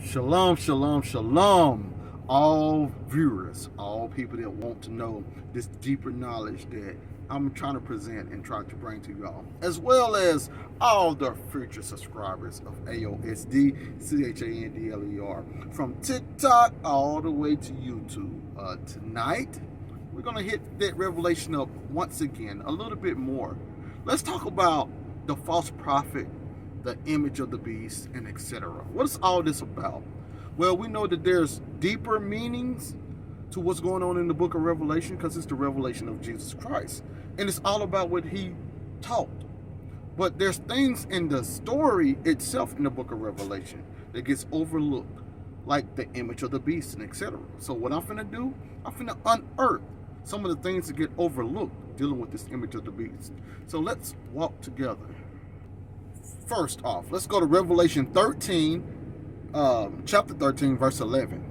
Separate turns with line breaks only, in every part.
Shalom, shalom, shalom. All viewers, all people that want to know this deeper knowledge that I'm trying to present and try to bring to y'all, as well as all the future subscribers of AOSD, CHANDLER, from TikTok all the way to YouTube. Tonight, we're going to hit that revelation up once again, a little bit more. Let's talk about the false prophet, the image of the beast, and etc. What is all this about? Well, we know that there's deeper meanings to what's going on in the book of Revelation because it's the revelation of Jesus Christ. And it's all about what he taught. But there's things in the story itself in the book of Revelation that gets overlooked, like the image of the beast and etc. So what I'm finna do, I'm finna unearth some of the things that get overlooked dealing with this image of the beast. So let's walk together. First off, let's go to Revelation 13, chapter 13, verse 11.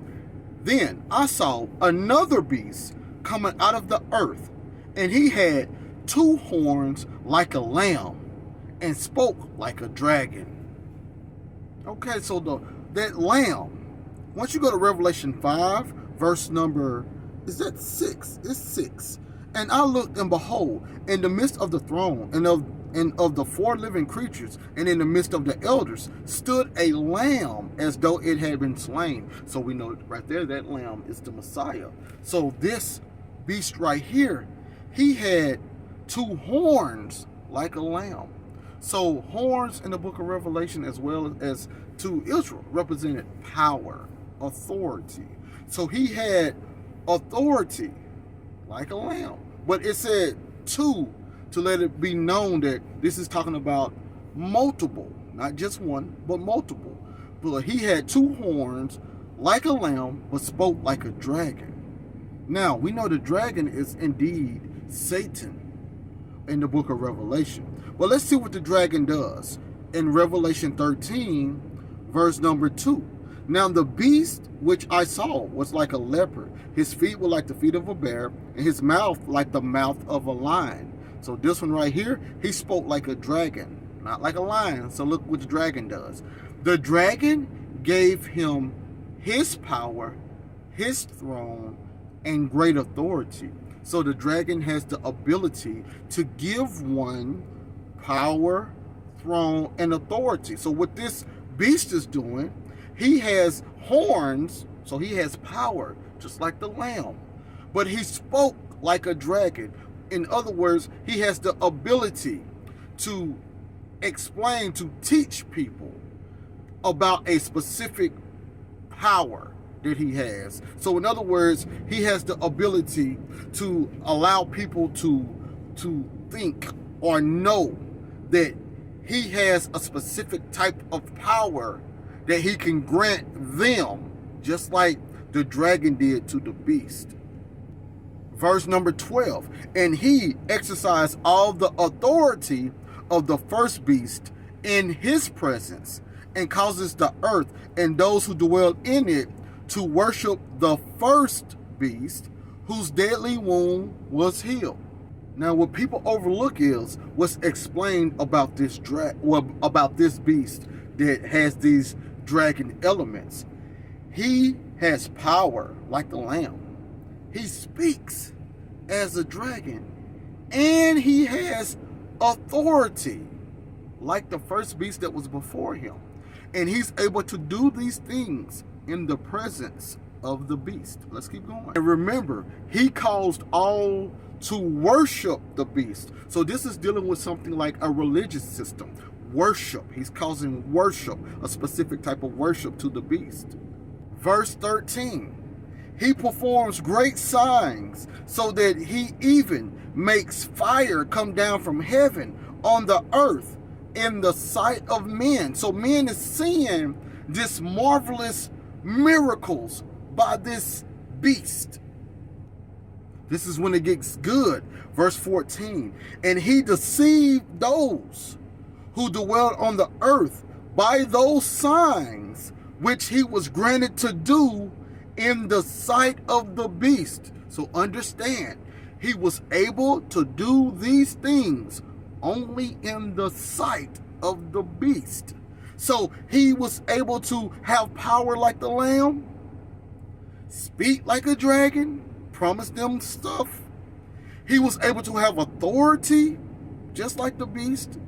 Then I saw another beast coming out of the earth, and he had two horns like a lamb, and spoke like a dragon. Okay, so that lamb, once you go to Revelation 5, verse number, is that 6? It's 6. And I looked, and behold, in the midst of the throne and of the four living creatures, and in the midst of the elders, stood a lamb as though it had been slain. So we know right there that lamb is the Messiah. So this beast right here, he had two horns like a lamb. So horns in the book of Revelation, as well as to Israel, represented power, authority. So he had authority like a lamb. But it said two, to let it be known that this is talking about multiple, not just one, but multiple. But he had two horns like a lamb, but spoke like a dragon. Now, we know the dragon is indeed Satan in the book of Revelation. Well, let's see what the dragon does in Revelation 13, verse number 2. Now the beast which I saw was like a leopard. His feet were like the feet of a bear, and his mouth like the mouth of a lion. So this one right here, he spoke like a dragon, not like a lion. So look what the dragon does. The dragon gave him his power, his throne, and great authority. So the dragon has the ability to give one power, throne, and authority. So what this beast is doing, he has horns, so he has power, just like the lamb. But he spoke like a dragon. In other words, he has the ability to explain, to teach people about a specific power that he has. So in other words, he has the ability to allow people to think or know that he has a specific type of power that he can grant them, just like the dragon did to the beast. Verse number 12, and he exercised all the authority of the first beast in his presence, and causes the earth and those who dwell in it to worship the first beast, whose deadly wound was healed. Now, what people overlook is what's explained about this about this beast that has these dragon elements. He has power like the lamb. He speaks as a dragon, and he has authority like the first beast that was before him. And he's able to do these things in the presence of the beast. Let's keep going. And remember, he caused all to worship the beast. So this is dealing with something like a religious system. Worship. He's causing worship, a specific type of worship to the beast. Verse 13. He performs great signs, so that he even makes fire come down from heaven on the earth in the sight of men. So men is seeing this marvelous miracles by this beast. This is when it gets good. Verse 14. And he deceived those who dwelt on the earth by those signs which he was granted to do in the sight of the beast. So understand, he was able to do these things only in the sight of the beast. So he was able to have power like the lamb, speak like a dragon, promise them stuff. He was able to have authority just like the beast.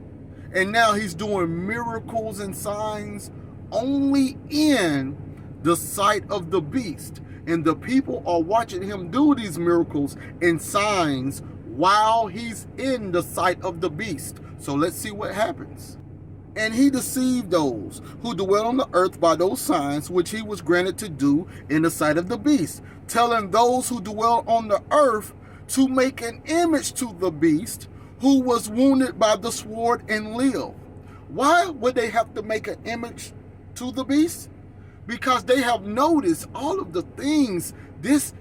And now he's doing miracles and signs only in the sight of the beast. And the people are watching him do these miracles and signs while he's in the sight of the beast. So let's see what happens. And he deceived those who dwell on the earth by those signs which he was granted to do in the sight of the beast, telling those who dwell on the earth to make an image to the beast who was wounded by the sword and live. Why would they have to make an image to the beast? Because they have noticed all of the things this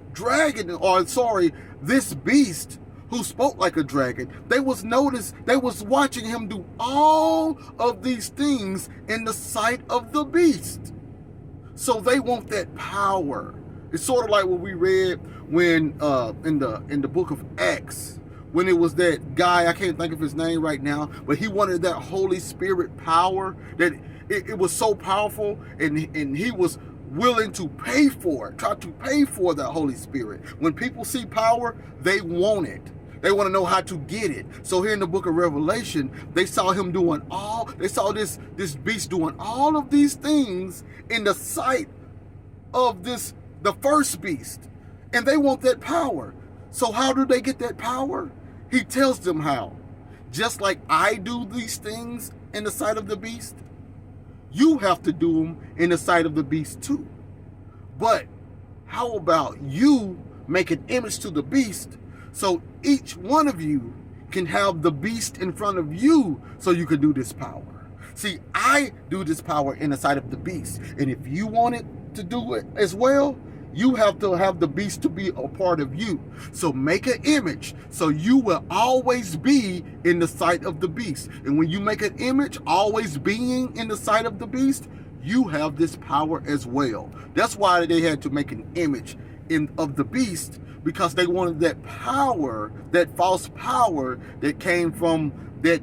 this beast who spoke like a dragon, they was watching him do all of these things in the sight of the beast. So they want that power. It's sort of like what we read when in the book of Acts, when it was that guy, I can't think of his name right now, but he wanted that Holy Spirit power, that it was so powerful, and he was willing to pay for it, try to pay for that Holy Spirit. When people see power, they want it. They want to know how to get it. So here in the book of Revelation, they saw this beast doing all of these things in the sight of the first beast. And they want that power. So how do they get that power? He tells them how. Just like I do these things in the sight of the beast, you have to do them in the sight of the beast too. But how about you make an image to the beast so each one of you can have the beast in front of you so you can do this power? See, I do this power in the sight of the beast. And if you want it to do it as well, you have to have the beast to be a part of you. So make an image so you will always be in the sight of the beast. And when you make an image always being in the sight of the beast, you have this power as well. That's why they had to make an image of the beast, because they wanted that power, that false power that came from that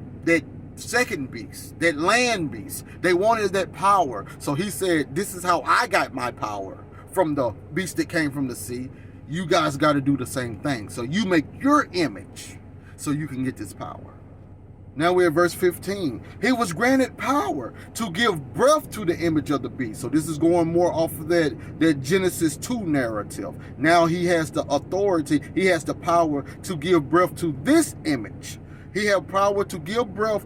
second beast, that land beast. They wanted that power. So he said, this is how I got my power from the beast that came from the sea. You guys got to do the same thing. So you make your image so you can get this power. Now we're at verse 15. He was granted power to give breath to the image of the beast. So this is going more off of that Genesis 2 narrative. Now he has the authority, he has the power to give breath to this image. He has power to give breath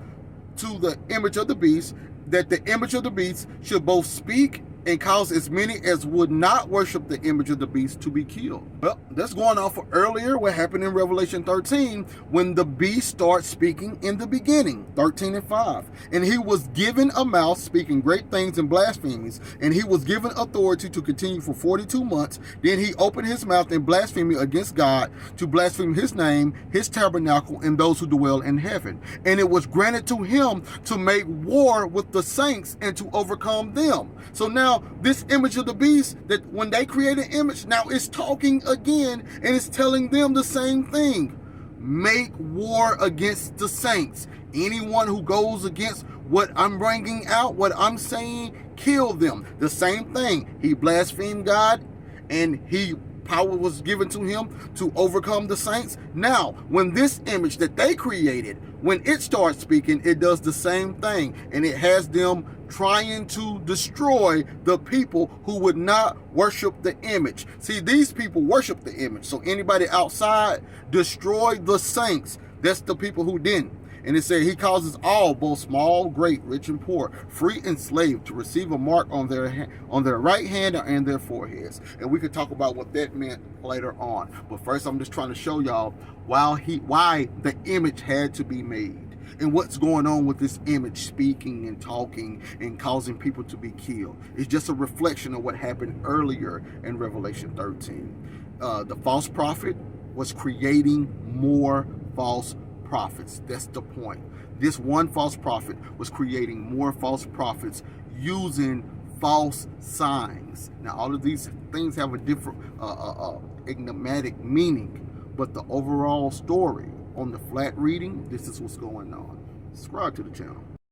to the image of the beast, that the image of the beast should both speak and cause as many as would not worship the image of the beast to be killed. Well, that's going off of earlier what happened in Revelation 13 when the beast starts speaking in the beginning, 13:5. And he was given a mouth speaking great things and blasphemies, and he was given authority to continue for 42 months. Then he opened his mouth in blasphemy against God, to blaspheme his name, his tabernacle, and those who dwell in heaven. And it was granted to him to make war with the saints and to overcome them. So now this image of the beast, that when they create an image, now it's talking again and it's telling them the same thing. Make war against the saints. Anyone who goes against what I'm bringing out, what I'm saying, kill them. The same thing. He blasphemed God, and power was given to him to overcome the saints. Now, when this image that they created, when it starts speaking, it does the same thing, and it has them trying to destroy the people who would not worship the image. See, these people worship the image. So anybody outside, destroy the saints. That's the people who didn't. And it said he causes all, both small, great, rich, and poor, free and slave, to receive a mark on their right hand and their foreheads. And we could talk about what that meant later on. But first, I'm just trying to show y'all why the image had to be made, and what's going on with this image speaking and talking and causing people to be killed. It's just a reflection of what happened earlier in Revelation 13. The false prophet was creating more false prophets. That's the point. This one false prophet was creating more false prophets using false signs. Now, all of these things have a different enigmatic meaning, but the overall story on the flat reading, this is what's going on. Subscribe to the channel.